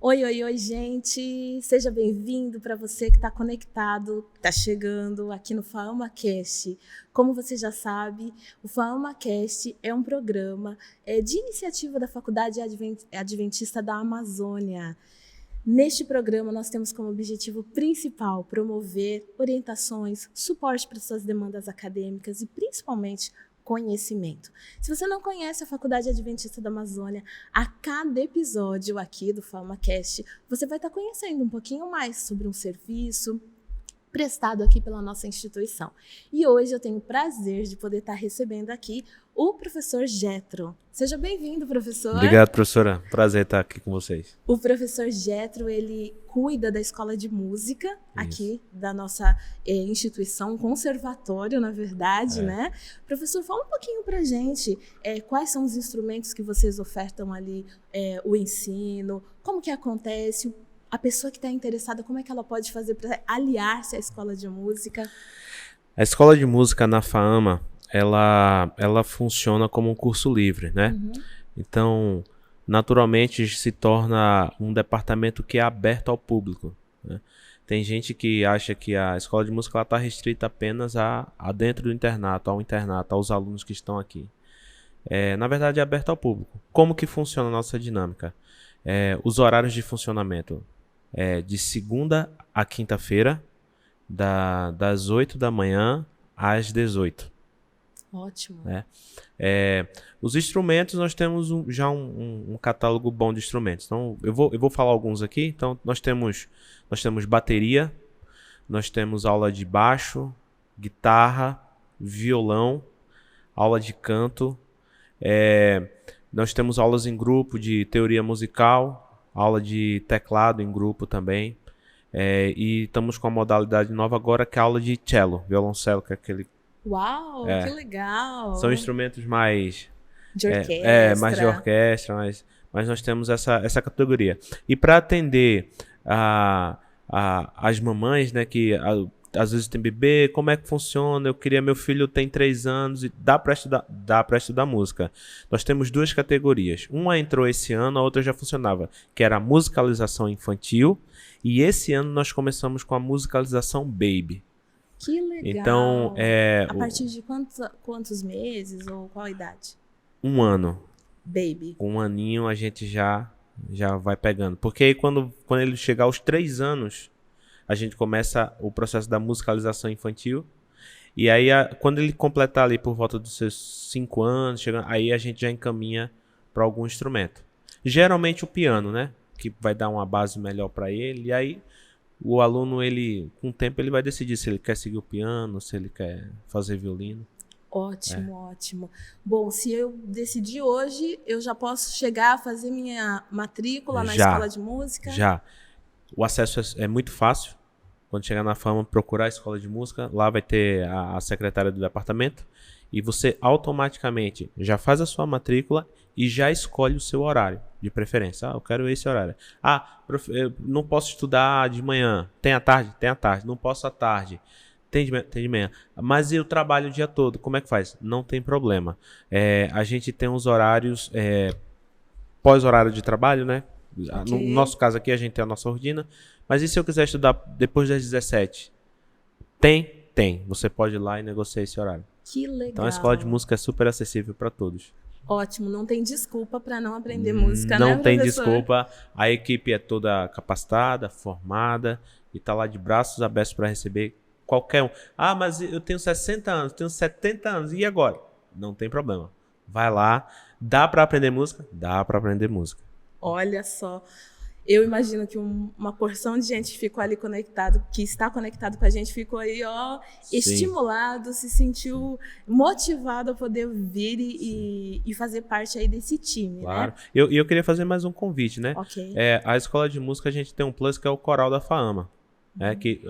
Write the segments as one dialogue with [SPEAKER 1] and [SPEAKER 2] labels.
[SPEAKER 1] Oi, oi, oi, gente! Seja bem-vindo para você que está conectado, está chegando aqui no FAAMAcast. Como você já sabe, o FAAMAcast é um programa de iniciativa da Faculdade Adventista da Amazônia. Neste programa, nós temos como objetivo principal promover orientações, suporte para suas demandas acadêmicas e, principalmente, conhecimento. Se você não conhece a Faculdade Adventista da Amazônia, a cada episódio aqui do FAAMAcast, você vai estar conhecendo um pouquinho mais sobre um serviço prestado aqui pela nossa instituição. E hoje eu tenho o prazer de poder estar recebendo aqui o professor Jetro. Seja bem-vindo, professor.
[SPEAKER 2] Obrigado, professora. Prazer estar aqui com vocês.
[SPEAKER 1] O professor Jetro, ele cuida da escola de música aqui da nossa instituição, um conservatório, na verdade, né? Professor, fala um pouquinho pra gente quais são os instrumentos que vocês ofertam ali, o ensino, como que acontece, a pessoa que está interessada, como é que ela pode fazer para aliar-se à escola de música?
[SPEAKER 2] A escola de música na FAAMA, ela funciona como um curso livre, né?
[SPEAKER 1] Uhum.
[SPEAKER 2] Então, naturalmente, se torna um departamento que é aberto ao público, né? Tem gente que acha que a escola de música está restrita apenas a dentro do internato, ao internato, aos alunos que estão aqui. Na verdade, é aberto ao público. Como que funciona a nossa dinâmica? Os horários de funcionamento. De segunda a quinta-feira, das 8 da manhã às 18.
[SPEAKER 1] Ótimo.
[SPEAKER 2] Os instrumentos, nós temos já um catálogo bom de instrumentos. Então, eu vou falar alguns aqui. Então, nós temos bateria, nós temos aula de baixo, guitarra, violão, aula de canto. Nós temos aulas em grupo de teoria musical, aula de teclado em grupo também. E estamos com a modalidade nova agora, que é a aula de cello, violoncelo, que é aquele...
[SPEAKER 1] Uau, que legal!
[SPEAKER 2] São instrumentos mais...
[SPEAKER 1] de orquestra.
[SPEAKER 2] Mais de orquestra, mas nós temos essa categoria. E para atender as mamães, né, que às vezes tem bebê, como é que funciona? Eu queria, meu filho tem 3 anos e dá para estudar música. Nós temos 2 categorias. Uma entrou esse ano, a outra já funcionava, que era a musicalização infantil. E esse ano nós começamos com a musicalização baby.
[SPEAKER 1] Que legal!
[SPEAKER 2] Então,
[SPEAKER 1] a partir de quantos meses ou qual idade?
[SPEAKER 2] 1 ano.
[SPEAKER 1] Baby.
[SPEAKER 2] 1 aninho a gente já vai pegando. Porque aí quando ele chegar aos 3 anos... a gente começa o processo da musicalização infantil. E aí, quando ele completar ali por volta dos seus 5 anos, aí a gente já encaminha para algum instrumento. Geralmente o piano, né? Que vai dar uma base melhor para ele. E aí, o aluno, com o tempo, ele vai decidir se ele quer seguir o piano, se ele quer fazer violino.
[SPEAKER 1] Ótimo, ótimo. Bom, se eu decidir hoje, eu já posso chegar a fazer minha matrícula na escola de música?
[SPEAKER 2] Já. O acesso é muito fácil. Quando chegar na FAAMA, procurar a escola de música, lá vai ter a secretária do departamento e você automaticamente já faz a sua matrícula e já escolhe o seu horário de preferência. Eu quero esse horário. Eu não posso estudar de manhã. Tem à tarde? Tem à tarde. Não posso à tarde. Tem de manhã. Mas eu trabalho o dia todo. Como é que faz? Não tem problema. A gente tem uns horários pós-horário de trabalho, né? Okay. No nosso caso aqui, a gente tem a nossa rotina. Mas e se eu quiser estudar depois das 17? Tem. Você pode ir lá e negociar esse horário.
[SPEAKER 1] Que legal.
[SPEAKER 2] Então a escola de música é super acessível para todos.
[SPEAKER 1] Ótimo. Não tem desculpa para não aprender música,
[SPEAKER 2] não,
[SPEAKER 1] né,
[SPEAKER 2] Não tem
[SPEAKER 1] professor?
[SPEAKER 2] desculpa. A equipe é toda capacitada, formada e está lá de braços abertos para receber qualquer um. Mas eu tenho 60 anos, tenho 70 anos. E agora? Não tem problema. Vai lá. Dá para aprender música? Dá para aprender música.
[SPEAKER 1] Olha só, eu imagino que uma porção de gente ficou ali que está conectado com a gente, ficou aí, estimulado, se sentiu motivado a poder vir e fazer parte aí desse time,
[SPEAKER 2] claro.
[SPEAKER 1] Né?
[SPEAKER 2] Eu queria fazer mais um convite, né?
[SPEAKER 1] Okay.
[SPEAKER 2] A escola de música, a gente tem um plus que é o coral da FAAMA, que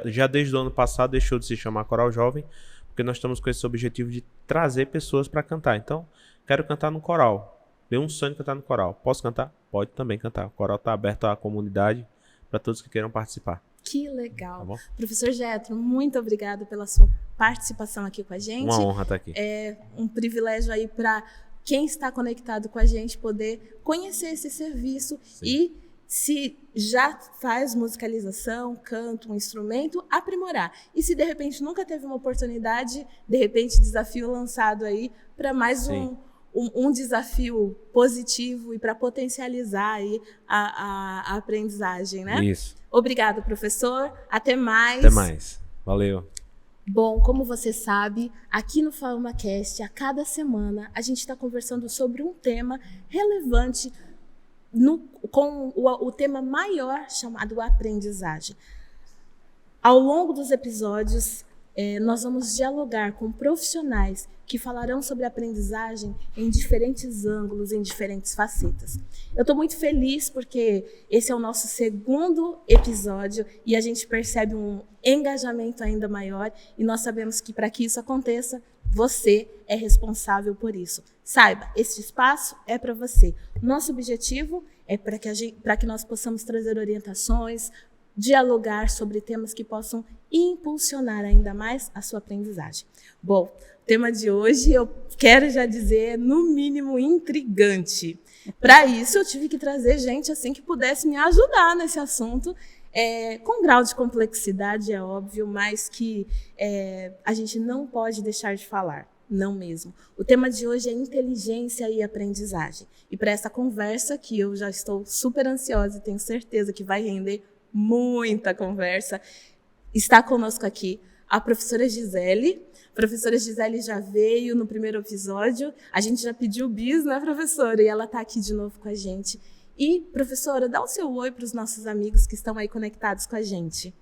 [SPEAKER 2] já desde o ano passado deixou de se chamar Coral Jovem, porque nós estamos com esse objetivo de trazer pessoas para cantar. Então, quero cantar no coral. Tenho um sonho de cantar no coral. Posso cantar? Pode também cantar. O coral está aberto à comunidade para todos que queiram participar.
[SPEAKER 1] Que legal.
[SPEAKER 2] Tá bom?
[SPEAKER 1] Professor Jetro, muito obrigado pela sua participação aqui com a gente.
[SPEAKER 2] Uma honra estar aqui.
[SPEAKER 1] É um privilégio aí para quem está conectado com a gente poder conhecer esse serviço. Sim. E se já faz musicalização, canto, um instrumento, aprimorar. E se de repente nunca teve uma oportunidade, de repente desafio lançado aí para mais um desafio positivo e para potencializar aí a aprendizagem, né?
[SPEAKER 2] Isso.
[SPEAKER 1] Obrigada, professor. Até mais.
[SPEAKER 2] Até mais. Valeu.
[SPEAKER 1] Bom, como você sabe, aqui no FalmaCast, a cada semana, a gente está conversando sobre um tema relevante com o tema maior chamado aprendizagem. Ao longo dos episódios, nós vamos dialogar com profissionais que falarão sobre aprendizagem em diferentes ângulos, em diferentes facetas. Eu estou muito feliz porque esse é o nosso segundo episódio e a gente percebe um engajamento ainda maior e nós sabemos que para que isso aconteça, você é responsável por isso. Saiba, esse espaço é para você. Nosso objetivo é para que nós possamos trazer orientações, dialogar sobre temas que possam impulsionar ainda mais a sua aprendizagem. Bom, o tema de hoje eu quero já dizer, no mínimo, intrigante. Para isso, eu tive que trazer gente assim que pudesse me ajudar nesse assunto, com grau de complexidade, é óbvio, mas que a gente não pode deixar de falar. Não mesmo. O tema de hoje é inteligência e aprendizagem. E para essa conversa, que eu já estou super ansiosa e tenho certeza que vai render muita conversa, está conosco aqui a professora Gisele. A professora Gisele já veio no primeiro episódio, a gente já pediu bis, né, professora? E ela está aqui de novo com a gente. E, professora, dá o seu oi para os nossos amigos que estão aí conectados com a gente.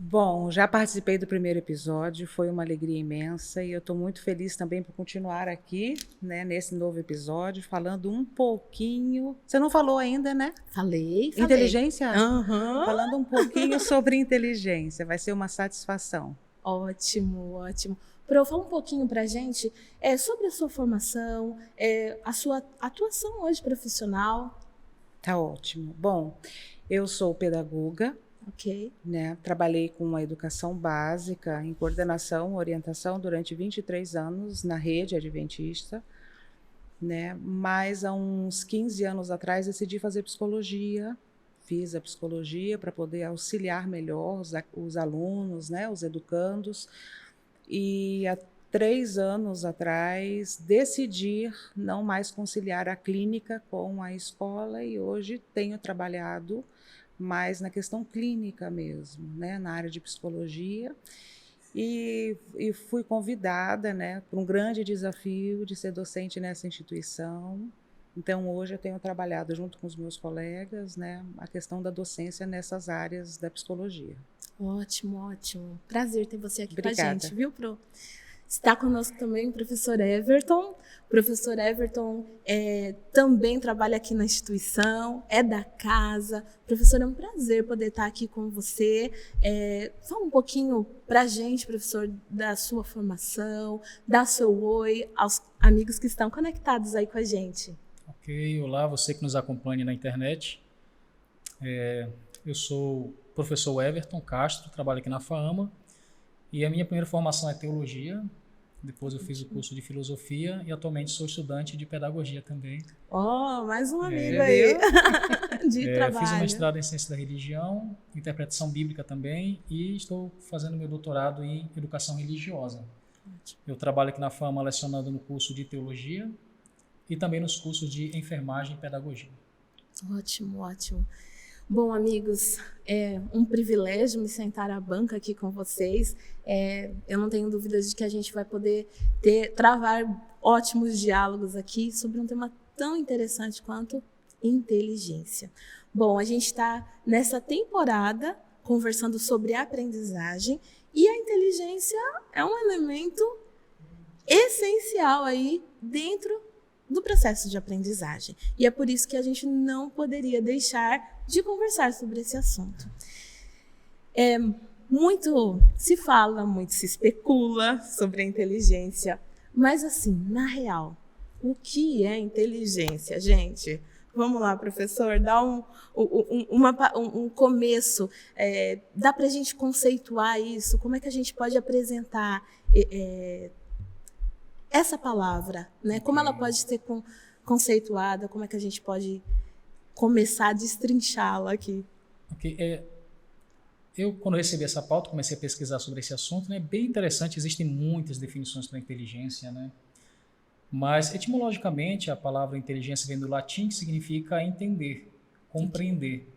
[SPEAKER 3] Bom, já participei do primeiro episódio, foi uma alegria imensa e eu estou muito feliz também por continuar aqui, né, nesse novo episódio, falando um pouquinho... Você não falou ainda, né?
[SPEAKER 1] Falei.
[SPEAKER 3] Inteligência?
[SPEAKER 1] Uhum.
[SPEAKER 3] Falando um pouquinho sobre inteligência, vai ser uma satisfação.
[SPEAKER 1] Ótimo, ótimo. Prof, fala um pouquinho para a gente sobre a sua formação, a sua atuação hoje profissional.
[SPEAKER 3] Tá ótimo. Bom, eu sou pedagoga.
[SPEAKER 1] Ok.
[SPEAKER 3] Né? Trabalhei com a educação básica em coordenação, orientação durante 23 anos na rede adventista, né? Mas há uns 15 anos atrás decidi fazer psicologia. Fiz a psicologia para poder auxiliar melhor os alunos, né? Os educandos. E há 3 anos atrás decidi não mais conciliar a clínica com a escola e hoje tenho trabalhado mais na questão clínica mesmo, né, na área de psicologia, e fui convidada, né, para um grande desafio de ser docente nessa instituição. Então, hoje eu tenho trabalhado junto com os meus colegas, né, a questão da docência nessas áreas da psicologia.
[SPEAKER 1] Ótimo, ótimo. Prazer ter você aqui
[SPEAKER 3] Obrigada.
[SPEAKER 1] com a gente, viu, Pro? Está conosco também o professor Everton. O professor Everton também trabalha aqui na instituição, é da casa. Professor, é um prazer poder estar aqui com você. Fala um pouquinho para a gente, professor, da sua formação, dá seu oi aos amigos que estão conectados aí com a gente.
[SPEAKER 4] Ok, olá, você que nos acompanha na internet. Eu sou o professor Everton Castro, trabalho aqui na FAAMA. E a minha primeira formação é teologia, depois eu fiz o curso de filosofia e atualmente sou estudante de pedagogia também.
[SPEAKER 1] Mais um amigo aí de trabalho.
[SPEAKER 4] Fiz um mestrado em ciência da religião, interpretação bíblica também e estou fazendo meu doutorado em educação religiosa. Eu trabalho aqui na FAAMA lecionando no curso de teologia e também nos cursos de enfermagem e pedagogia.
[SPEAKER 1] Ótimo, ótimo. Bom, amigos, é um privilégio me sentar à banca aqui com vocês. Eu não tenho dúvidas de que a gente vai poder travar ótimos diálogos aqui sobre um tema tão interessante quanto inteligência. Bom, a gente está nessa temporada conversando sobre aprendizagem e a inteligência é um elemento essencial aí dentro do processo de aprendizagem. E é por isso que a gente não poderia deixar de conversar sobre esse assunto. Muito se fala, muito se especula sobre a inteligência, mas assim, na real, o que é inteligência, gente? Vamos lá, professor, dá um começo, dá para a gente conceituar isso? Como é que a gente pode apresentar essa palavra, né? Como ela pode ser conceituada, como é que a gente pode começar a destrinchá-la aqui.
[SPEAKER 4] Ok, eu, quando recebi essa pauta, comecei a pesquisar sobre esse assunto, né? Bem interessante, existem muitas definições para inteligência, né? Mas, etimologicamente, a palavra inteligência vem do latim, que significa entender, compreender.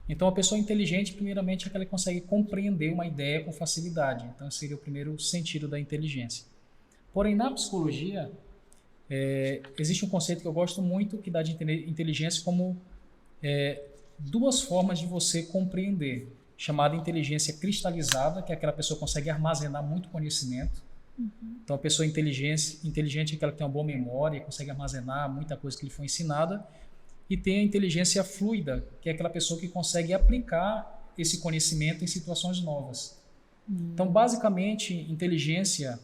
[SPEAKER 4] Então, a pessoa inteligente, primeiramente, é que ela consegue compreender uma ideia com facilidade. Então, esse seria o primeiro sentido da inteligência. Porém, na psicologia, existe um conceito que eu gosto muito, que dá de inteligência como duas formas de você compreender, chamada inteligência cristalizada, que é aquela pessoa que consegue armazenar muito conhecimento. Então, a pessoa inteligente é aquela que tem uma boa memória, consegue armazenar muita coisa que lhe foi ensinada. E tem a inteligência fluida, que é aquela pessoa que consegue aplicar esse conhecimento em situações novas. Então, basicamente, inteligência,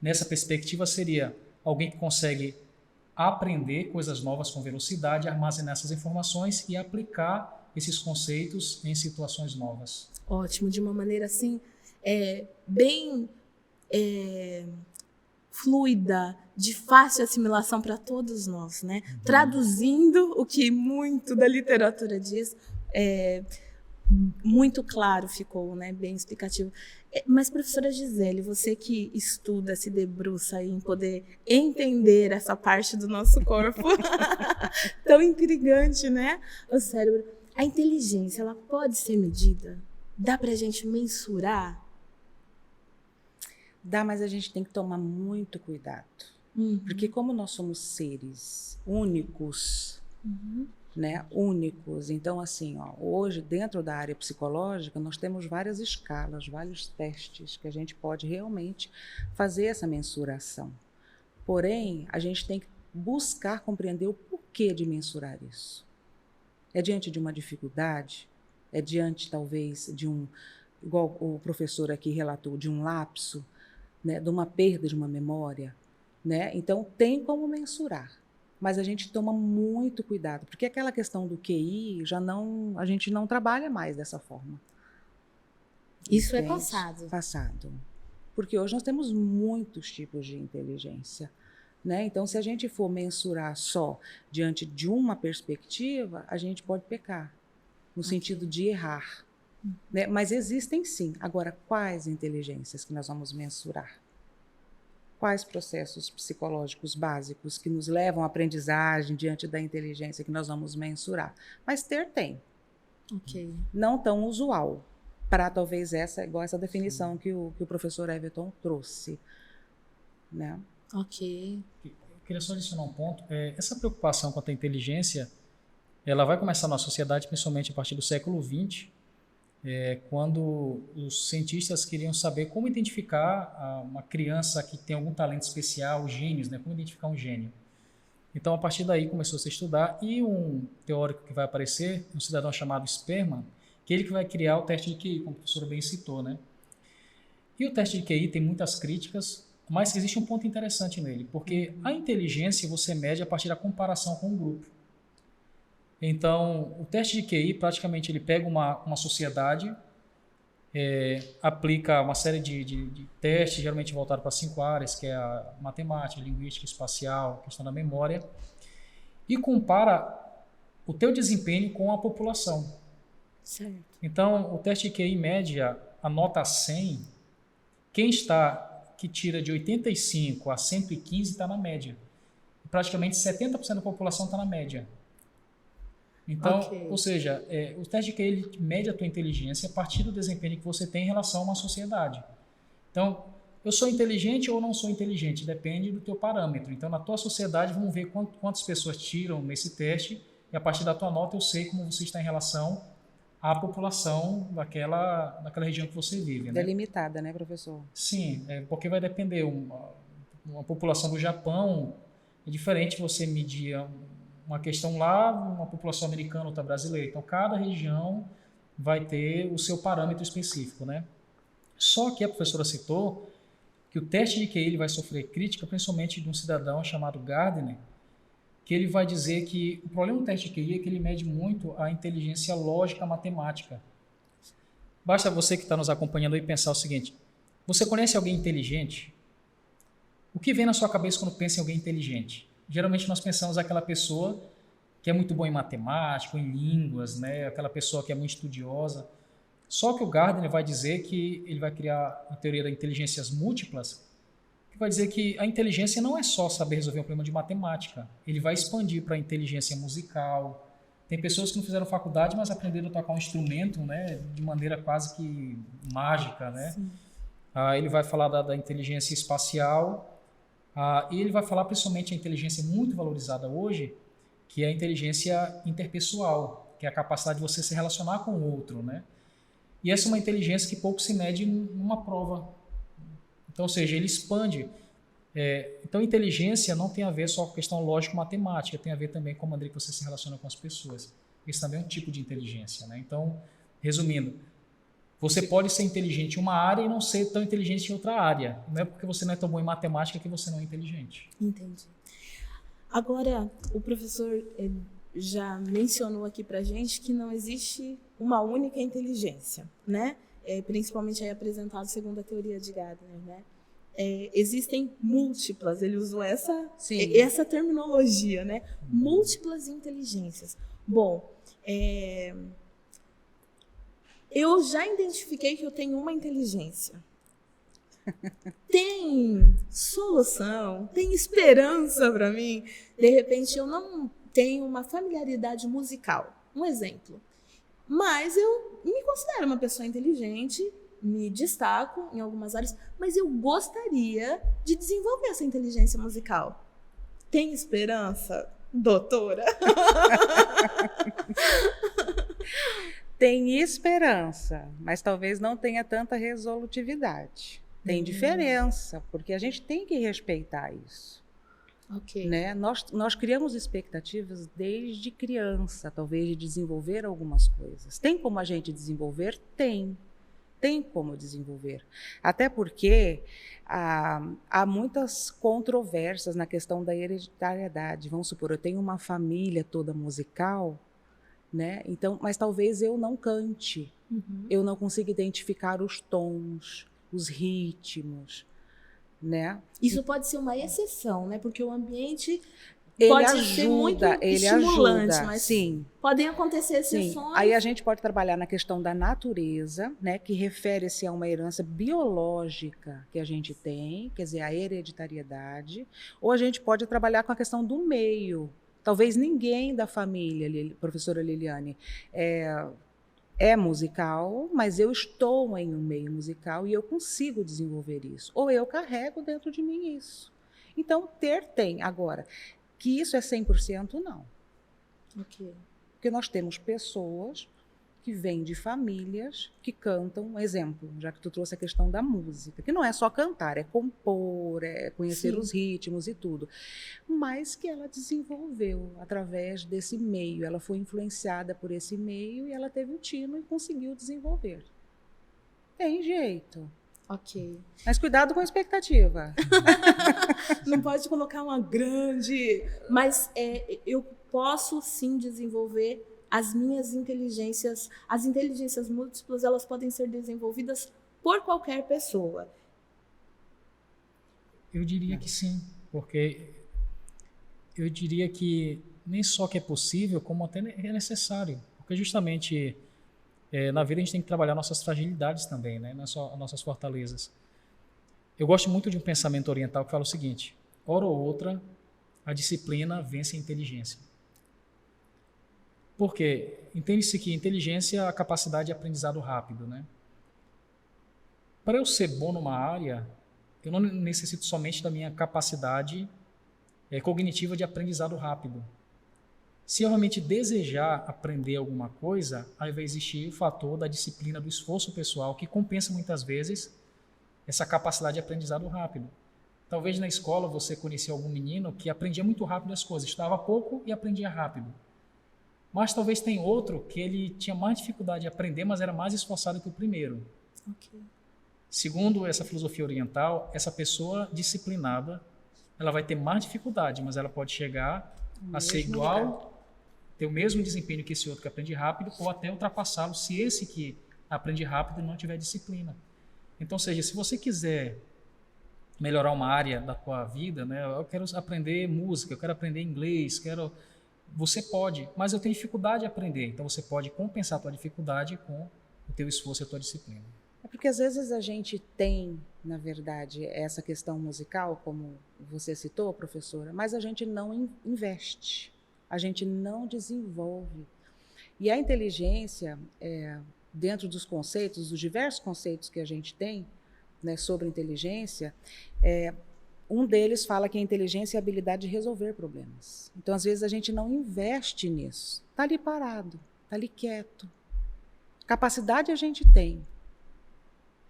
[SPEAKER 4] nessa perspectiva, seria alguém que consegue aprender coisas novas com velocidade, armazenar essas informações e aplicar esses conceitos em situações novas.
[SPEAKER 1] Ótimo, de uma maneira assim, bem fluida, de fácil assimilação para todos nós, né? Traduzindo o que muito da literatura diz, muito claro ficou, né? Bem explicativo. Mas, professora Gisele, você que estuda, se debruça aí em poder entender essa parte do nosso corpo tão intrigante, né? O cérebro. A inteligência, ela pode ser medida? Dá para a gente mensurar?
[SPEAKER 3] Dá, mas a gente tem que tomar muito cuidado. Porque como nós somos seres únicos, né? Únicos. Então, assim, hoje, dentro da área psicológica, nós temos várias escalas, vários testes que a gente pode realmente fazer essa mensuração. Porém, a gente tem que buscar compreender o porquê de mensurar isso. É diante de uma dificuldade? É diante, talvez, de igual o professor aqui relatou, de um lapso, né? De uma perda de uma memória, né? Então, tem como mensurar. Mas a gente toma muito cuidado, porque aquela questão do QI, a gente não trabalha mais dessa forma.
[SPEAKER 1] Isso
[SPEAKER 3] Entende?
[SPEAKER 1] é passado.
[SPEAKER 3] Passado. Porque hoje nós temos muitos tipos de inteligência, né? Então, se a gente for mensurar só diante de uma perspectiva, a gente pode pecar, no sentido de errar. Né? Mas existem sim. Agora, quais inteligências que nós vamos mensurar? Quais processos psicológicos básicos que nos levam à aprendizagem diante da inteligência que nós vamos mensurar? Mas tem.
[SPEAKER 1] Ok.
[SPEAKER 3] Não tão usual, para talvez igual essa definição que o professor Everton trouxe. Né?
[SPEAKER 1] Ok.
[SPEAKER 4] Eu queria só adicionar um ponto. Essa preocupação quanto à inteligência, ela vai começar na sociedade, principalmente a partir do século XX, quando os cientistas queriam saber como identificar uma criança que tem algum talento especial, gênios, né? Como identificar um gênio. Então, a partir daí, começou a se estudar, e um teórico que vai aparecer, um cidadão chamado Sperman, que ele que vai criar o teste de QI, como a professora bem citou, né? E o teste de QI tem muitas críticas, mas existe um ponto interessante nele, porque a inteligência você mede a partir da comparação com o grupo. Então, o teste de QI, praticamente, ele pega uma sociedade, aplica uma série de testes, geralmente voltado para 5 áreas, que é a matemática, linguística, espacial, questão da memória, e compara o teu desempenho com a população.
[SPEAKER 1] Certo.
[SPEAKER 4] Então, o teste de QI mede a nota 100, que tira de 85 a 115 está na média. Praticamente 70% da população está na média. Então, ou seja, o teste de QI ele mede a tua inteligência a partir do desempenho que você tem em relação a uma sociedade. Então, eu sou inteligente ou não sou inteligente? Depende do teu parâmetro. Então, na tua sociedade, vamos ver quantas pessoas tiram nesse teste, e a partir da tua nota eu sei como você está em relação à população daquela região que você vive. Né?
[SPEAKER 3] Delimitada, né, professor?
[SPEAKER 4] Sim, porque vai depender. Uma população do Japão é diferente você medir uma questão lá, uma população americana, outra brasileira. Então, cada região vai ter o seu parâmetro específico, né? Só que a professora citou que o teste de QI ele vai sofrer crítica, principalmente de um cidadão chamado Gardner, que ele vai dizer que o problema do teste de QI é que ele mede muito a inteligência lógica matemática. Basta você que está nos acompanhando aí pensar o seguinte: você conhece alguém inteligente? O que vem na sua cabeça quando pensa em alguém inteligente? Geralmente nós pensamos aquela pessoa que é muito bom em matemática, em línguas, né? Aquela pessoa que é muito estudiosa. Só que o Gardner vai dizer que ele vai criar a teoria das inteligências múltiplas, que vai dizer que a inteligência não é só saber resolver um problema de matemática. Ele vai expandir para a inteligência musical. Tem pessoas que não fizeram faculdade, mas aprenderam a tocar um instrumento, né, de maneira quase que mágica, né? Ele vai falar da inteligência espacial, e ele vai falar principalmente a inteligência muito valorizada hoje, que é a inteligência interpessoal, que é a capacidade de você se relacionar com o outro, né? E essa é uma inteligência que pouco se mede numa prova. Então, ou seja, ele expande. Então, inteligência não tem a ver só com questão lógico-matemática, tem a ver também com a maneira que você se relaciona com as pessoas. Isso também é um tipo de inteligência, né? Então, resumindo, você pode ser inteligente em uma área e não ser tão inteligente em outra área. Não é porque você não é tão bom em matemática que você não é inteligente.
[SPEAKER 1] Entendi. Agora, o professor já mencionou aqui pra gente que não existe uma única inteligência, né? Principalmente aí apresentado segundo a teoria de Gardner, né? Existem múltiplas, ele usou essa terminologia, né? Múltiplas inteligências. Bom, eu já identifiquei que eu tenho uma inteligência. Tem solução, tem esperança para mim. De repente, eu não tenho uma familiaridade musical. Um exemplo. Mas eu me considero uma pessoa inteligente, me destaco em algumas áreas, mas eu gostaria de desenvolver essa inteligência musical. Tem esperança, doutora?
[SPEAKER 3] Tem esperança, mas talvez não tenha tanta resolutividade. Tem diferença, porque a gente tem que respeitar isso.
[SPEAKER 1] Ok.
[SPEAKER 3] Né? Nós criamos expectativas desde criança, talvez de desenvolver algumas coisas. Tem como a gente desenvolver? Tem. Tem como desenvolver. Até porque há muitas controvérsias na questão da hereditariedade. Vamos supor, eu tenho uma família toda musical, né? Então, mas talvez eu não cante, eu não consiga identificar os tons, os ritmos, né?
[SPEAKER 1] Isso pode ser uma exceção, né? Porque o ambiente
[SPEAKER 3] ele
[SPEAKER 1] pode
[SPEAKER 3] ajuda,
[SPEAKER 1] ser muito
[SPEAKER 3] ele
[SPEAKER 1] estimulante,
[SPEAKER 3] ajuda,
[SPEAKER 1] mas
[SPEAKER 3] sim.
[SPEAKER 1] podem acontecer exceções.
[SPEAKER 3] Sim. Aí a gente pode trabalhar na questão da natureza, né, que refere-se a uma herança biológica que a gente tem, quer dizer, a hereditariedade, ou a gente pode trabalhar com a questão do meio. Talvez ninguém da família, professora Liliane, é musical, mas eu estou em um meio musical e eu consigo desenvolver isso. Ou eu carrego dentro de mim isso. Então, tem. Agora, que isso é 100%, não.
[SPEAKER 1] Ok.
[SPEAKER 3] Porque nós temos pessoas que vêm de famílias que cantam, um exemplo, já que tu trouxe a questão da música, que não é só cantar, é compor, é conhecer os ritmos e tudo, mas que ela desenvolveu através desse meio, ela foi influenciada por esse meio e ela teve um tino e conseguiu desenvolver. Tem jeito.
[SPEAKER 1] Ok.
[SPEAKER 3] Mas cuidado com a expectativa.
[SPEAKER 1] Não pode colocar uma grande... Mas eu posso, sim, desenvolver as minhas inteligências. As inteligências múltiplas, elas podem ser desenvolvidas por qualquer pessoa.
[SPEAKER 4] Eu diria que sim, porque eu diria que nem só que é possível, como até é necessário. Porque justamente... na vida a gente tem que trabalhar nossas fragilidades também, né? Não é só as nossas fortalezas. Eu gosto muito de um pensamento oriental que fala o seguinte: hora ou outra, a disciplina vence a inteligência. Por quê? Entende-se que inteligência é a capacidade de aprendizado rápido, né? Para eu ser bom numa área, eu não necessito somente da minha capacidade cognitiva de aprendizado rápido. Se eu realmente desejar aprender alguma coisa, aí vai existir o fator da disciplina, do esforço pessoal, que compensa muitas vezes essa capacidade de aprendizado rápido. Talvez na escola você conhecia algum menino que aprendia muito rápido as coisas, estudava pouco e aprendia rápido. Mas talvez tem outro que ele tinha mais dificuldade de aprender, mas era mais esforçado que o primeiro.
[SPEAKER 1] Ok.
[SPEAKER 4] Segundo essa filosofia oriental, essa pessoa disciplinada, ela vai ter mais dificuldade, mas ela pode chegar a ser igual, ter o mesmo desempenho que esse outro que aprende rápido, ou até ultrapassá-lo se esse que aprende rápido não tiver disciplina. Então, ou seja, se você quiser melhorar uma área da tua vida, né, eu quero aprender música, eu quero aprender inglês, quero você pode, mas eu tenho dificuldade de aprender. Então você pode compensar a tua dificuldade com o teu esforço e a tua disciplina.
[SPEAKER 3] É porque às vezes a gente tem, na verdade, essa questão musical, como você citou, professora, mas a gente não investe, a gente não desenvolve. E a inteligência, dentro dos conceitos, dos diversos conceitos que a gente tem, né, sobre inteligência, um deles fala que a inteligência é a habilidade de resolver problemas. Então, às vezes, a gente não investe nisso. Está ali parado, está ali quieto. Capacidade a gente tem,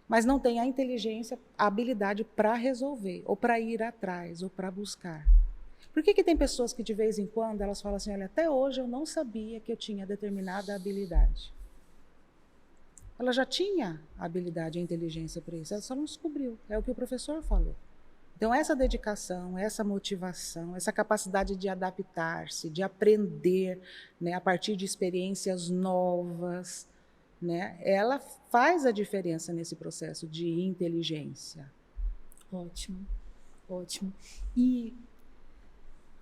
[SPEAKER 3] mas não tem a inteligência, a habilidade para resolver, ou para ir atrás, ou para buscar. Por que tem pessoas que, de vez em quando, elas falam assim, olha, até hoje eu não sabia que eu tinha determinada habilidade. Ela já tinha a habilidade e a inteligência para isso, ela só não descobriu. É o que o professor falou. Então, essa dedicação, essa motivação, essa capacidade de adaptar-se, de aprender, né, a partir de experiências novas, né, ela faz a diferença nesse processo de inteligência.
[SPEAKER 1] Ótimo, ótimo. E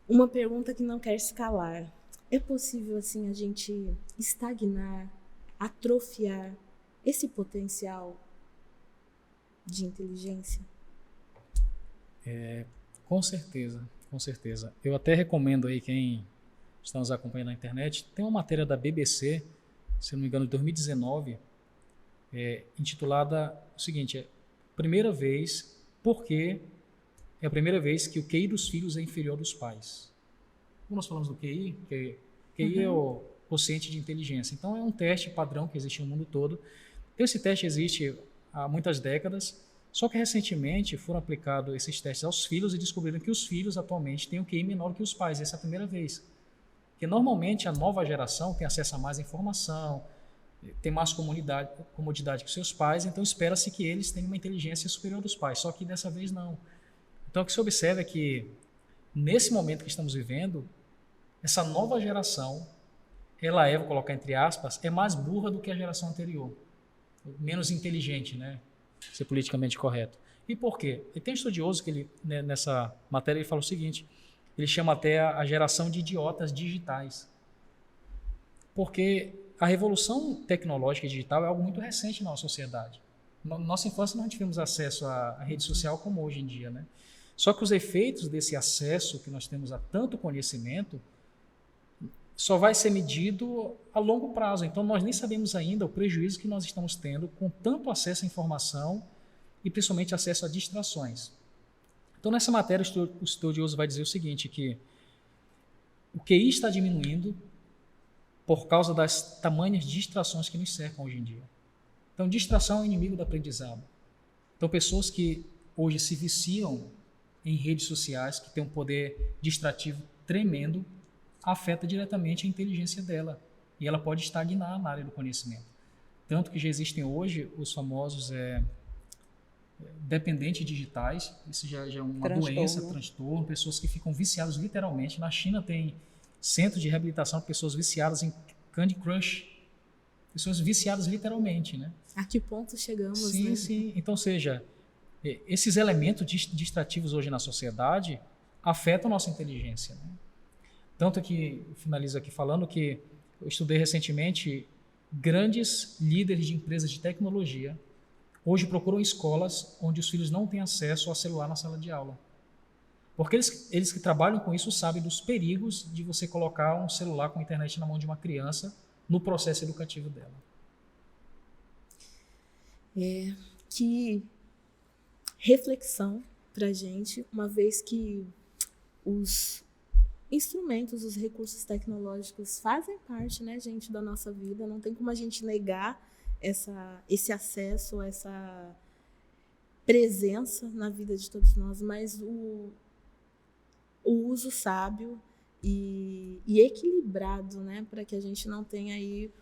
[SPEAKER 1] uma pergunta que não quer se calar. É possível, assim, a gente estagnar, atrofiar esse potencial de inteligência?
[SPEAKER 4] Com certeza, com certeza. Eu até recomendo aí quem está nos acompanhando na internet, tem uma matéria da BBC, se não me engano, de 2019, intitulada o seguinte, primeira vez, porque é a primeira vez que o QI dos filhos é inferior ao dos pais. Quando nós falamos do QI, QI é o quociente de inteligência. Então, é um teste padrão que existe no mundo todo. Então, esse teste existe há muitas décadas, só que recentemente foram aplicados esses testes aos filhos e descobriram que os filhos atualmente têm um QI menor que os pais. Essa é a primeira vez. Porque normalmente a nova geração tem acesso a mais informação, tem mais comodidade que seus pais, então espera-se que eles tenham uma inteligência superior dos pais, só que dessa vez não. Então o que se observa é que nesse momento que estamos vivendo, essa nova geração, ela vou colocar entre aspas, é mais burra do que a geração anterior. Menos inteligente, né? Ser politicamente correto. E por quê? E tem um estudioso que ele, né, nessa matéria ele fala o seguinte, ele chama até a geração de idiotas digitais. Porque a revolução tecnológica e digital é algo muito recente na nossa sociedade. Na nossa infância não tivemos acesso à rede social como hoje em dia, né? Só que os efeitos desse acesso que nós temos a tanto conhecimento só vai ser medido a longo prazo. Então, nós nem sabemos ainda o prejuízo que nós estamos tendo com tanto acesso à informação e, principalmente, acesso a distrações. Então, nessa matéria, o estudioso vai dizer o seguinte, que o QI está diminuindo por causa das tamanhas distrações que nos cercam hoje em dia. Então, distração é o inimigo do aprendizado. Então, pessoas que hoje se viciam em redes sociais, que têm um poder distrativo tremendo, afeta diretamente a inteligência dela e ela pode estagnar na área do conhecimento. Tanto que já existem hoje os famosos dependentes digitais, isso já é uma doença, transtorno, pessoas que ficam viciadas literalmente. Na China tem centro de reabilitação de pessoas viciadas em Candy Crush, pessoas viciadas literalmente, né?
[SPEAKER 1] A que ponto chegamos,
[SPEAKER 4] sim,
[SPEAKER 1] né?
[SPEAKER 4] Sim, então, ou seja, esses elementos distrativos hoje na sociedade afetam a nossa inteligência, né? Tanto que, finalizo aqui falando que eu estudei recentemente grandes líderes de empresas de tecnologia hoje procuram escolas onde os filhos não têm acesso ao celular na sala de aula. Porque eles que trabalham com isso sabem dos perigos de você colocar um celular com internet na mão de uma criança no processo educativo dela.
[SPEAKER 1] Que reflexão para a gente, uma vez que os instrumentos, os recursos tecnológicos fazem parte, né, gente, da nossa vida. Não tem como a gente negar esse acesso, essa presença na vida de todos nós, mas o uso sábio e equilibrado, né, para que a gente não tenha aí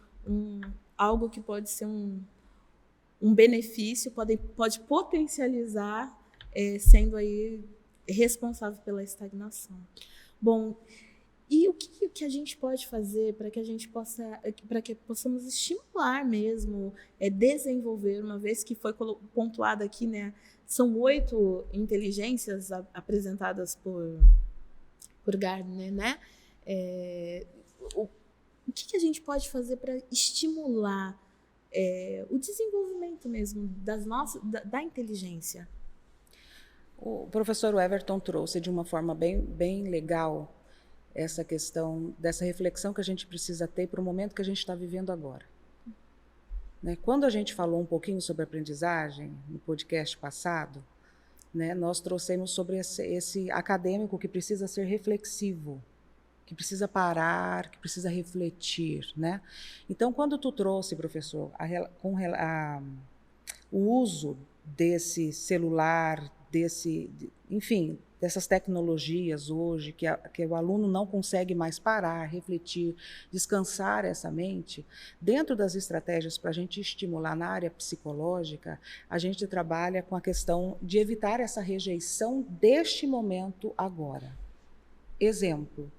[SPEAKER 1] algo que pode ser um benefício, pode potencializar, sendo aí responsável pela estagnação. Bom, e o que a gente pode fazer para que possamos estimular mesmo, desenvolver, uma vez que foi pontuado aqui, né, são 8 inteligências apresentadas por Gardner, né? O que a gente pode fazer para estimular o desenvolvimento mesmo da inteligência?
[SPEAKER 3] O professor Everton trouxe de uma forma bem legal essa questão dessa reflexão que a gente precisa ter para o momento que a gente está vivendo agora. Né? Quando a gente falou um pouquinho sobre aprendizagem no podcast passado, né, nós trouxemos sobre esse acadêmico que precisa ser reflexivo, que precisa parar, que precisa refletir, né? Então, quando tu trouxe, professor, o uso desse celular, enfim, dessas tecnologias hoje, que o aluno não consegue mais parar, refletir, descansar essa mente, dentro das estratégias para a gente estimular na área psicológica, a gente trabalha com a questão de evitar essa rejeição deste momento agora. Exemplo,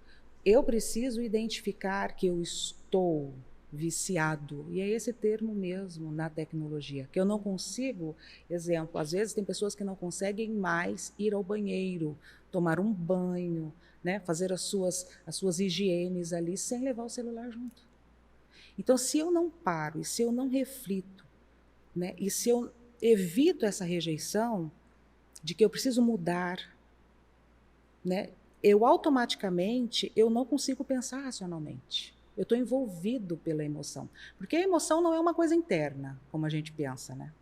[SPEAKER 3] eu preciso identificar que eu estou viciado, e é esse termo mesmo na tecnologia, que eu não consigo, exemplo, às vezes tem pessoas que não conseguem mais ir ao banheiro, tomar um banho, né, fazer as suas higienes ali sem levar o celular junto. Então, se eu não paro, e se eu não reflito, né, e se eu evito essa rejeição de que eu preciso mudar, né, eu automaticamente eu não consigo pensar racionalmente. Eu estou envolvido pela emoção. Porque a emoção não é uma coisa interna, como a gente pensa, né?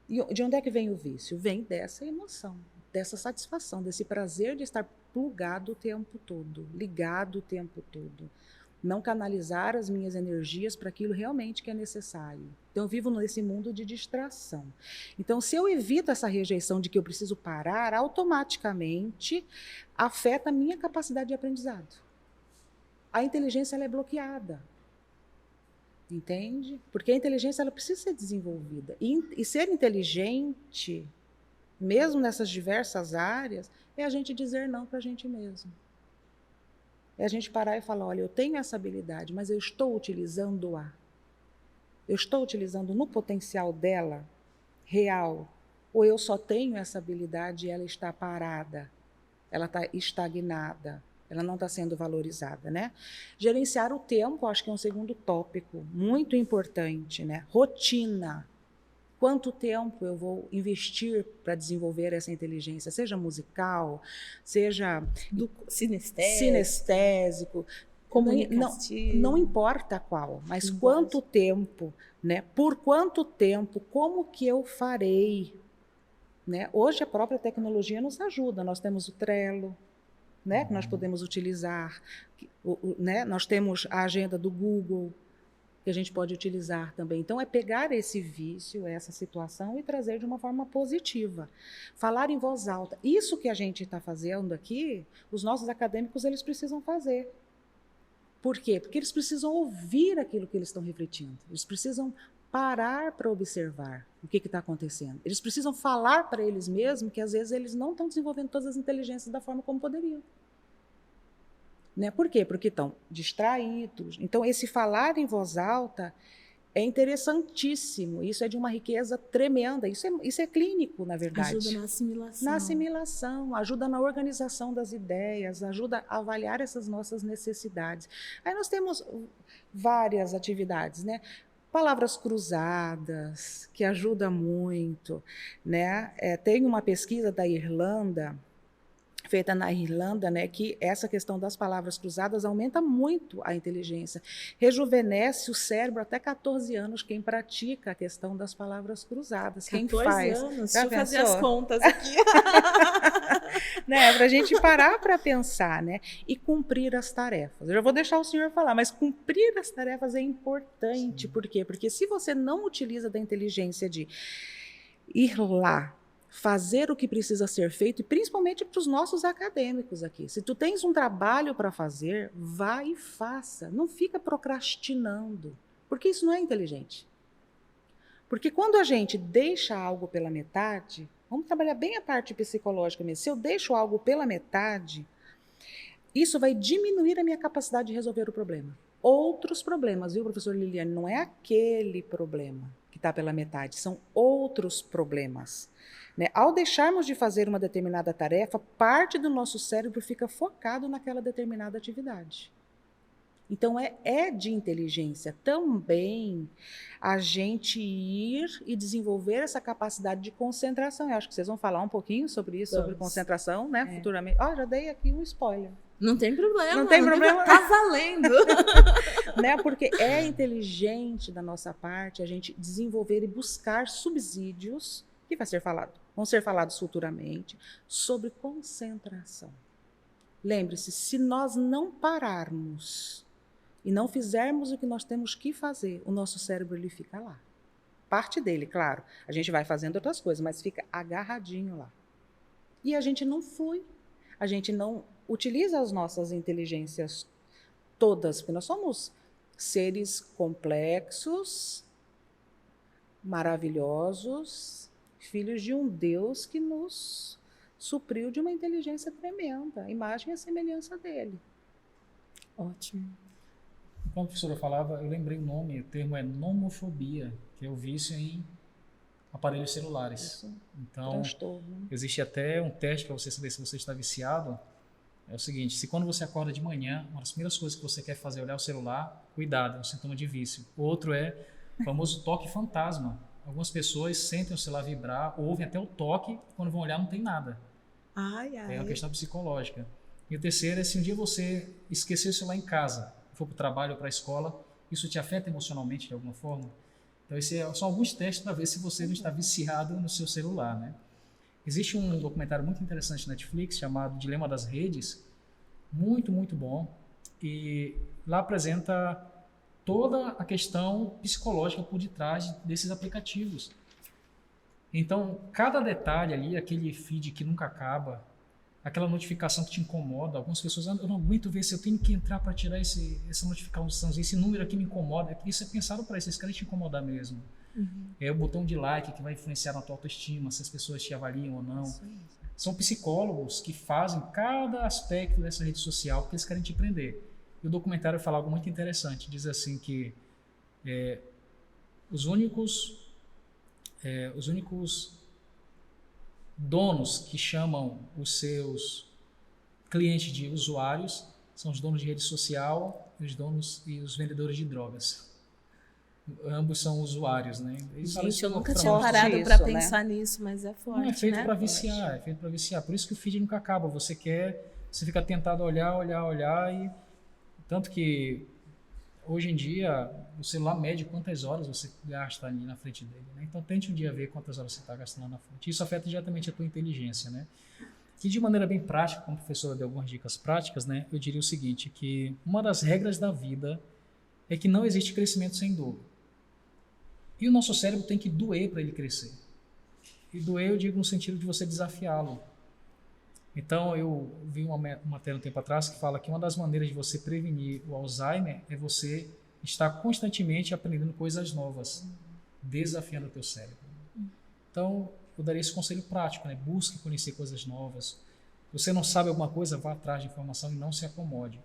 [SPEAKER 3] E de onde é que vem o vício? Vem dessa emoção, dessa satisfação, desse prazer de estar plugado o tempo todo, ligado o tempo todo. Não canalizar as minhas energias para aquilo realmente que é necessário. Então, eu vivo nesse mundo de distração. Então, se eu evito essa rejeição de que eu preciso parar, automaticamente afeta a minha capacidade de aprendizado. A inteligência ela é bloqueada, entende? Porque a inteligência ela precisa ser desenvolvida. E ser inteligente, mesmo nessas diversas áreas, é a gente dizer não para a gente mesmo. É a gente parar e falar, olha, eu tenho essa habilidade, mas eu estou utilizando-a. Eu estou utilizando no potencial dela, real, ou eu só tenho essa habilidade e ela está parada, ela está estagnada. Ela não está sendo valorizada, né? Gerenciar o tempo, acho que é um segundo tópico muito importante, né? Rotina. Quanto tempo eu vou investir para desenvolver essa inteligência, seja musical, seja
[SPEAKER 1] do
[SPEAKER 3] sinestésico,
[SPEAKER 1] comunicativo.
[SPEAKER 3] Não importa qual, mas quanto tempo, né? Por quanto tempo, como que eu farei, né? Hoje a própria tecnologia nos ajuda, nós temos o Trello, né, que nós podemos utilizar, né, nós temos a agenda do Google, que a gente pode utilizar também. Então, é pegar esse vício, essa situação e trazer de uma forma positiva. Falar em voz alta. Isso que a gente está fazendo aqui, os nossos acadêmicos, eles precisam fazer. Por quê? Porque eles precisam ouvir aquilo que eles estão refletindo. Eles precisam parar para observar o que está acontecendo. Eles precisam falar para eles mesmos que, às vezes, eles não estão desenvolvendo todas as inteligências da forma como poderiam. Né? Por quê? Porque estão distraídos. Então, esse falar em voz alta é interessantíssimo. Isso é de uma riqueza tremenda. Isso é clínico, na verdade.
[SPEAKER 1] Ajuda na assimilação.
[SPEAKER 3] Na assimilação, ajuda na organização das ideias, ajuda a avaliar essas nossas necessidades. Aí nós temos várias atividades, né? Palavras cruzadas, que ajuda muito, né? Tem uma pesquisa da Irlanda, feita na Irlanda, né, que essa questão das palavras cruzadas aumenta muito a inteligência. Rejuvenesce o cérebro até 14 anos quem pratica a questão das palavras cruzadas. Quem faz?
[SPEAKER 1] Anos, deixa eu fazer as contas aqui.
[SPEAKER 3] Né, para a gente parar para pensar, né, e cumprir as tarefas. Eu já vou deixar o senhor falar, mas cumprir as tarefas é importante. Sim. Por quê? Porque se você não utiliza da inteligência de ir lá, fazer o que precisa ser feito, e principalmente para os nossos acadêmicos aqui. Se tu tens um trabalho para fazer, vá e faça. Não fica procrastinando, porque isso não é inteligente. Porque quando a gente deixa algo pela metade, vamos trabalhar bem a parte psicológica mesmo. Se eu deixo algo pela metade, isso vai diminuir a minha capacidade de resolver o problema. Outros problemas, viu, professor Liliane? Não é aquele problema que está pela metade, são outros problemas. né? Ao deixarmos de fazer uma determinada tarefa, parte do nosso cérebro fica focado naquela determinada atividade. Então, é de inteligência também a gente ir e desenvolver essa capacidade de concentração. Eu acho que vocês vão falar um pouquinho sobre isso, sobre concentração, né? Futuramente. Já dei aqui um spoiler.
[SPEAKER 1] Não tem problema.
[SPEAKER 3] Não tem problema.
[SPEAKER 1] Tá valendo.
[SPEAKER 3] Né? Porque é inteligente da nossa parte a gente desenvolver e buscar subsídios, que vão ser falados futuramente, sobre concentração. Lembre-se, se nós não pararmos e não fizermos o que nós temos que fazer, o nosso cérebro ele fica lá. Parte dele, claro. A gente vai fazendo outras coisas, mas fica agarradinho lá. E a gente não flui. A gente não utiliza as nossas inteligências todas, porque nós somos seres complexos, maravilhosos, filhos de um Deus que nos supriu de uma inteligência tremenda, a imagem e a semelhança dele.
[SPEAKER 1] Ótimo.
[SPEAKER 4] Quando a professora falava, eu lembrei o nome, o termo é nomofobia, que é o vício em aparelhos celulares.
[SPEAKER 3] Isso.
[SPEAKER 4] Então,
[SPEAKER 3] Transtorno.
[SPEAKER 4] existe até um teste para você saber se você está viciado. É o seguinte, se quando você acorda de manhã, uma das primeiras coisas que você quer fazer é olhar o celular, cuidado, é um sintoma de vício. Outro é o famoso toque fantasma. Algumas pessoas sentem o celular vibrar, ouvem até o toque, quando vão olhar não tem nada.
[SPEAKER 1] Ai, ai.
[SPEAKER 4] É uma questão psicológica. E o terceiro é se um dia você esquecer o celular em casa, for para o trabalho ou para a escola, isso te afeta emocionalmente de alguma forma? Então, esses são alguns testes para ver se você não está viciado no seu celular, né? Existe um documentário muito interessante na Netflix chamado Dilema das Redes, muito, muito bom, e lá apresenta toda a questão psicológica por detrás desses aplicativos. Então, cada detalhe ali, aquele feed que nunca acaba, aquela notificação que te incomoda, algumas pessoas, eu não aguento ver se eu tenho que entrar para tirar essa notificação, esse número aqui me incomoda. Isso é pensado para isso, eles querem te incomodar mesmo. É o botão de like que vai influenciar na tua autoestima, se as pessoas te avaliam ou não. São psicólogos que fazem cada aspecto dessa rede social porque eles querem te prender. E o documentário fala algo muito interessante, diz assim que os únicos donos que chamam os seus clientes de usuários são os donos de rede social e os vendedores de drogas. Ambos são usuários, né?
[SPEAKER 1] Gente, eu nunca tinha parado para pensar nisso, mas é forte,
[SPEAKER 4] não, é feito
[SPEAKER 1] né?
[SPEAKER 4] para viciar, é feito para viciar. Por isso que o feed nunca acaba. Você fica tentado olhar e tanto que hoje em dia o celular mede quantas horas você gasta ali na frente dele, né? Então tente um dia ver quantas horas você está gastando lá na frente. Isso afeta diretamente a tua inteligência, né? E de maneira bem prática, como a professora deu algumas dicas práticas, né? Eu diria o seguinte, que uma das regras da vida é que não existe crescimento sem dor. E o nosso cérebro tem que doer para ele crescer. E doer eu digo no sentido de você desafiá-lo. Então, eu vi uma matéria um tempo atrás que fala que uma das maneiras de você prevenir o Alzheimer é você estar constantemente aprendendo coisas novas, desafiando o teu cérebro. Então, eu daria esse conselho prático, né? Busque conhecer coisas novas. Se você não sabe alguma coisa, vá atrás de informação e não se acomode.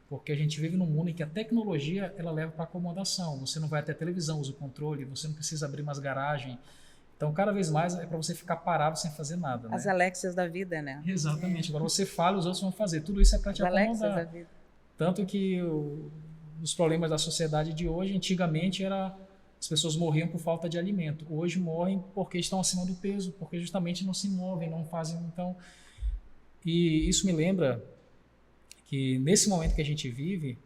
[SPEAKER 4] Porque a gente vive num mundo em que a tecnologia ela leva para acomodação. Você não vai até televisão, usa o controle, você não precisa abrir mais garagem. Então, cada vez mais é para você ficar parado sem fazer nada.
[SPEAKER 3] As
[SPEAKER 4] né?
[SPEAKER 3] Alexias da vida, né?
[SPEAKER 4] Exatamente. Agora você fala, os outros vão fazer. Tudo isso é para te acomodar.
[SPEAKER 3] Alexias da vida.
[SPEAKER 4] Tanto que os problemas da sociedade de hoje, antigamente, as pessoas morriam por falta de alimento. Hoje morrem porque estão acima do peso, porque justamente não se movem, não fazem. Então, e isso me lembra que nesse momento que a gente vive,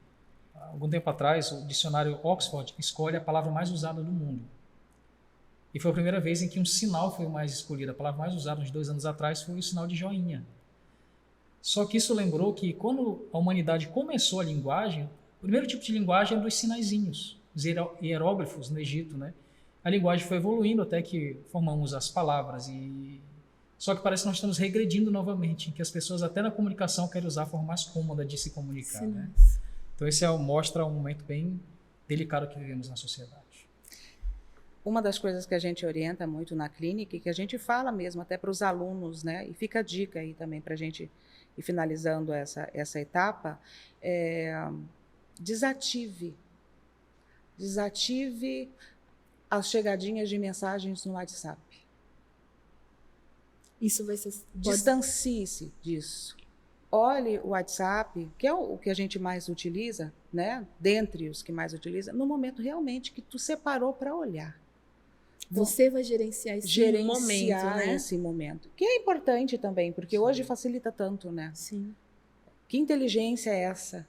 [SPEAKER 4] algum tempo atrás, o dicionário Oxford escolhe a palavra mais usada do mundo. E foi a primeira vez em que um sinal foi o mais escolhido. A palavra mais usada uns 2 anos atrás foi o sinal de joinha. Só que isso lembrou que quando a humanidade começou a linguagem, o primeiro tipo de linguagem era dos sinaizinhos, os hieróglifos no Egito, né? A linguagem foi evoluindo até que formamos as palavras. Só que parece que nós estamos regredindo novamente, que as pessoas até na comunicação querem usar a forma mais cômoda de se comunicar. Né? Então esse mostra um momento bem delicado que vivemos na sociedade.
[SPEAKER 3] Uma das coisas que a gente orienta muito na clínica e que a gente fala mesmo até para os alunos, né? E fica a dica aí também para a gente ir finalizando essa etapa, desative as chegadinhas de mensagens no WhatsApp.
[SPEAKER 1] Isso vai ser...
[SPEAKER 3] Distancie-se disso. Olhe o WhatsApp, que é o que a gente mais utiliza, né? Dentre os que mais utiliza, no momento realmente que tu separou para olhar.
[SPEAKER 1] Você vai gerenciar esse momento, né?
[SPEAKER 3] Esse momento. Que é importante também, porque hoje facilita tanto, né?
[SPEAKER 1] Sim.
[SPEAKER 3] Que inteligência é essa,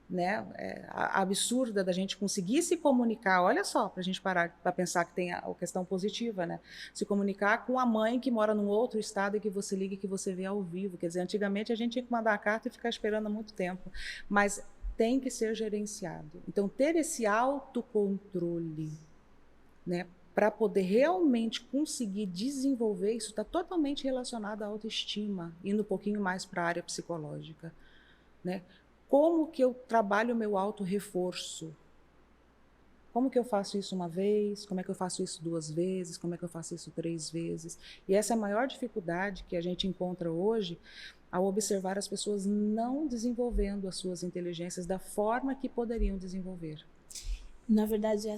[SPEAKER 3] né? Absurda da gente conseguir se comunicar. Olha só, para a gente parar para pensar que tem a questão positiva, né? Se comunicar com a mãe que mora num outro estado e que você liga e que você vê ao vivo. Quer dizer, antigamente a gente tinha que mandar a carta e ficar esperando há muito tempo. Mas tem que ser gerenciado. Então, ter esse autocontrole, né? Para poder realmente conseguir desenvolver, isso está totalmente relacionado à autoestima, indo um pouquinho mais para a área psicológica, né? Como que eu trabalho o meu auto-reforço? Como que eu faço isso uma vez? Como é que eu faço isso 2 vezes? Como é que eu faço isso 3 vezes? E essa é a maior dificuldade que a gente encontra hoje ao observar as pessoas não desenvolvendo as suas inteligências da forma que poderiam desenvolver.
[SPEAKER 1] Na verdade,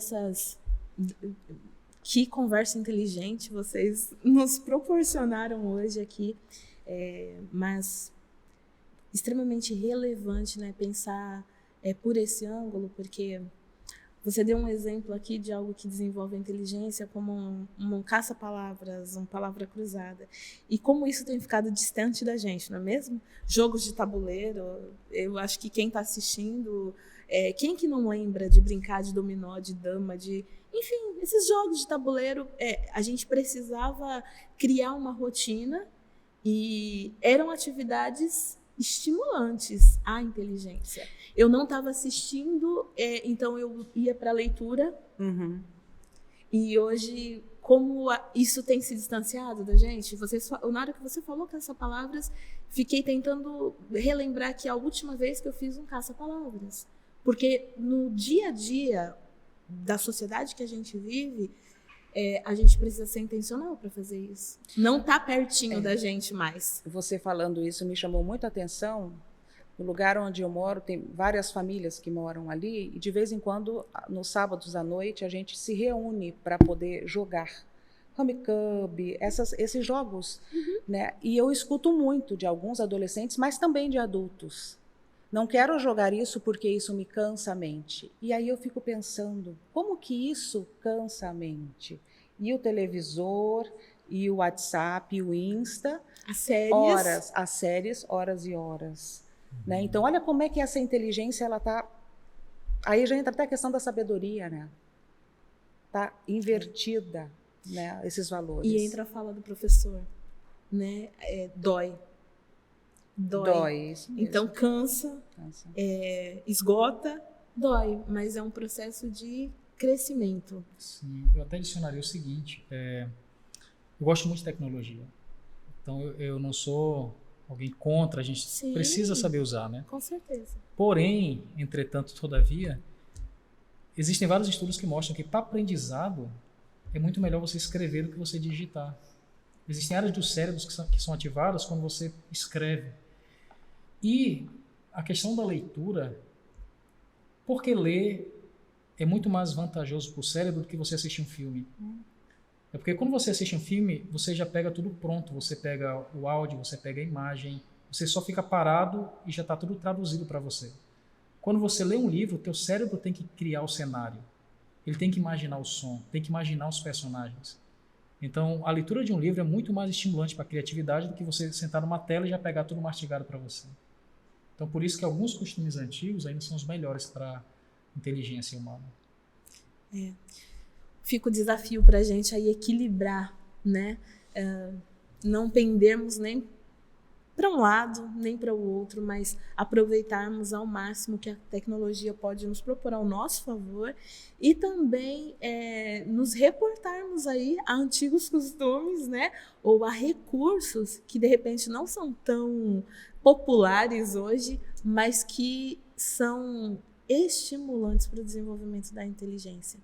[SPEAKER 1] que conversa inteligente vocês nos proporcionaram hoje aqui, mas extremamente relevante, né, pensar por esse ângulo, porque você deu um exemplo aqui de algo que desenvolve a inteligência como um caça-palavras, uma palavra cruzada. E como isso tem ficado distante da gente, não é mesmo? Jogos de tabuleiro, eu acho que quem está assistindo, quem que não lembra de brincar de dominó, de dama, enfim, esses jogos de tabuleiro, a gente precisava criar uma rotina e eram atividades estimulantes à inteligência. Eu não estava assistindo, então eu ia para a leitura.
[SPEAKER 3] Uhum.
[SPEAKER 1] E hoje, como isso tem se distanciado da gente, na hora que você falou caça-palavras, fiquei tentando relembrar que a última vez que eu fiz um caça-palavras. Porque no dia a dia da sociedade que a gente vive, a gente precisa ser intencional para fazer isso. Não está pertinho da gente mais.
[SPEAKER 3] Você falando isso me chamou muita atenção. No lugar onde eu moro, tem várias famílias que moram ali, e de vez em quando, nos sábados à noite, a gente se reúne para poder jogar. Rummikub, esses jogos.
[SPEAKER 1] Uhum.
[SPEAKER 3] Né? E eu escuto muito de alguns adolescentes, mas também de adultos. Não quero jogar isso porque isso me cansa a mente. E aí eu fico pensando, como que isso cansa a mente? E o televisor, e o WhatsApp, e o Insta, as séries, horas e horas. Né? Então, olha como é que essa inteligência, ela tá... Aí já entra até a questão da sabedoria, né? Tá invertida, né? Esses valores.
[SPEAKER 1] E entra a fala do professor, né? Dói. Então cansa. Esgota, dói, mas é um processo de crescimento.
[SPEAKER 4] Sim, eu até adicionaria o seguinte, eu gosto muito de tecnologia, então eu não sou alguém contra, a gente precisa saber usar, né?
[SPEAKER 1] Com certeza.
[SPEAKER 4] Porém, entretanto, todavia, existem vários estudos que mostram que para aprendizado é muito melhor você escrever do que você digitar. Existem áreas do cérebro que são ativadas quando você escreve. E a questão da leitura, porque ler é muito mais vantajoso para o cérebro do que você assistir um filme. É porque quando você assiste um filme, você já pega tudo pronto, você pega o áudio, você pega a imagem, você só fica parado e já está tudo traduzido para você. Quando você lê um livro, o teu cérebro tem que criar o cenário, ele tem que imaginar o som, tem que imaginar os personagens. Então, a leitura de um livro é muito mais estimulante para a criatividade do que você sentar numa tela e já pegar tudo mastigado para você. Então, por isso que alguns costumes antigos ainda são os melhores para a inteligência humana.
[SPEAKER 1] Fica o desafio para a gente aí equilibrar, né? Não pendermos nem para um lado, nem para o outro, mas aproveitarmos ao máximo que a tecnologia pode nos propor ao nosso favor e também nos reportarmos aí a antigos costumes, né? Ou a recursos que de repente não são tão populares hoje, mas que são estimulantes para o desenvolvimento da inteligência.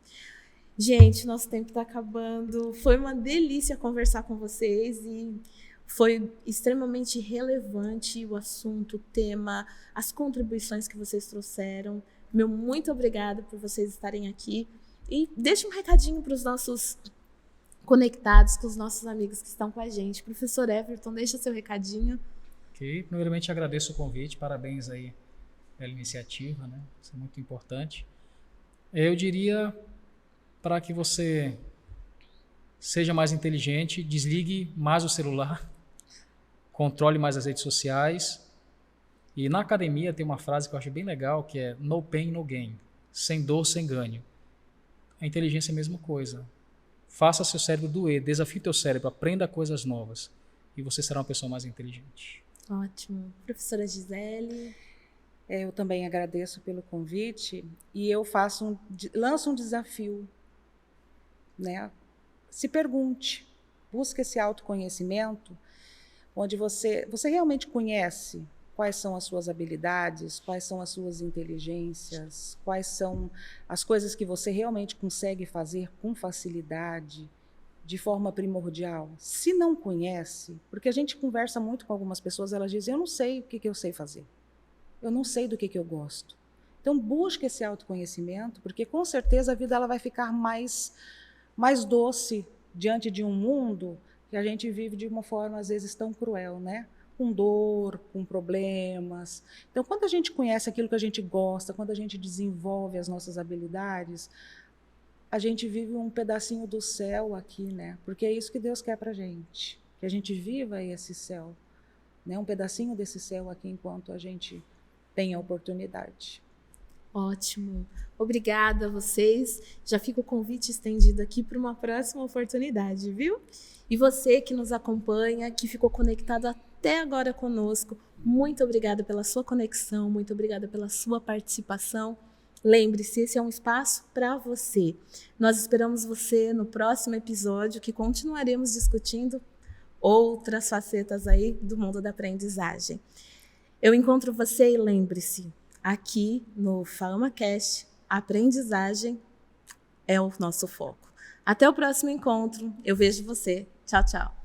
[SPEAKER 1] Gente, nosso tempo está acabando. Foi uma delícia conversar com vocês e foi extremamente relevante o assunto, o tema, as contribuições que vocês trouxeram. Meu muito obrigada por vocês estarem aqui. E deixa um recadinho para os nossos conectados com os nossos amigos que estão com a gente. Professor Everton, deixa seu recadinho.
[SPEAKER 4] Ok, primeiramente agradeço o convite, parabéns aí pela iniciativa, né? Isso é muito importante. Eu diria para que você seja mais inteligente, desligue mais o celular, controle mais as redes sociais. E na academia tem uma frase que eu acho bem legal, que é no pain, no gain. Sem dor, sem ganho. A inteligência é a mesma coisa. Faça seu cérebro doer, desafie teu cérebro, aprenda coisas novas. E você será uma pessoa mais inteligente.
[SPEAKER 1] Ótimo. Professora Gisele.
[SPEAKER 3] Eu também agradeço pelo convite e eu lanço um desafio, né? Se pergunte, busque esse autoconhecimento, onde você realmente conhece quais são as suas habilidades, quais são as suas inteligências, quais são as coisas que você realmente consegue fazer com facilidade, de forma primordial. Se não conhece, porque a gente conversa muito com algumas pessoas, elas dizem, eu não sei o que eu sei fazer. Eu não sei do que eu gosto. Então, busque esse autoconhecimento, porque com certeza a vida ela vai ficar mais doce diante de um mundo que a gente vive de uma forma, às vezes, tão cruel, né? Com dor, com problemas. Então, quando a gente conhece aquilo que a gente gosta, quando a gente desenvolve as nossas habilidades, a gente vive um pedacinho do céu aqui, né? Porque é isso que Deus quer pra gente, que a gente viva esse céu, né? Um pedacinho desse céu aqui enquanto a gente tem a oportunidade.
[SPEAKER 1] Ótimo. Obrigada a vocês. Já fica o convite estendido aqui para uma próxima oportunidade, viu? E você que nos acompanha, que ficou conectado até agora conosco, muito obrigada pela sua conexão, muito obrigada pela sua participação. Lembre-se, esse é um espaço para você. Nós esperamos você no próximo episódio, que continuaremos discutindo outras facetas aí do mundo da aprendizagem. Eu encontro você e lembre-se, aqui no FamaCast, aprendizagem é o nosso foco. Até o próximo encontro. Eu vejo você. Tchau, tchau.